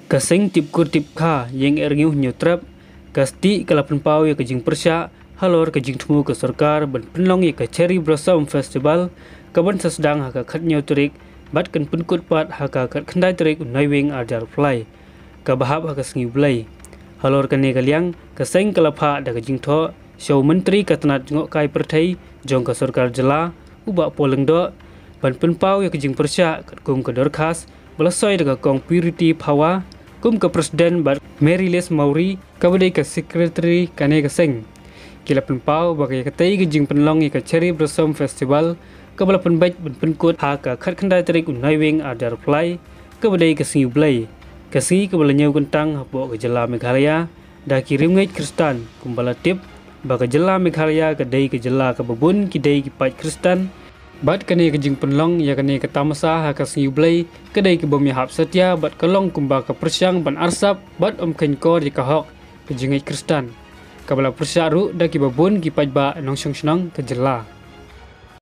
Kasing tip kur tip kha yang ergiu nyotrap kasti kalapan pau ya kejing persya halor kejing temu ke sarkar ban penlong ya ke Cherry Blossom Festival kaban sedang haka khat nyotrik bat kan penkut pat haka khat khandai trik unai wing arjar fly ka bahap haka sengi blai halor kane kaliang kasing kalapha da kejing tho show menteri katanat ngok kai perthai jong ka sarkar jela ubak poleng do ban penpau ya kejing persya kat kum ke dorkas belasoi daga kong purity power kum ke presiden bat Mary-Les Mauri kabadai ke secretary kane kasing kila penpau bagai katai kejing penlong ke Cherry Blossom Festival kabala penbaik ban penkut ha ka khat khandai trik unai wing adar fly kabadai ke singi blai kasi kabala nyau kentang hapo ke jela Meghalaya da kirim ngait Kristan kumbala tip baga jela Meghalaya kadai ke jela ke babun kidai ki pat Kristan bat kane kejing penlong ya kane ketamasa ha ka singi blai kadai ke bom hap setia bat kalong kumba ke persyang ban arsap bat kenko di kahok kejing ngait Kristan kabala persyaru da ki babun ki pat ba nong syong ke jela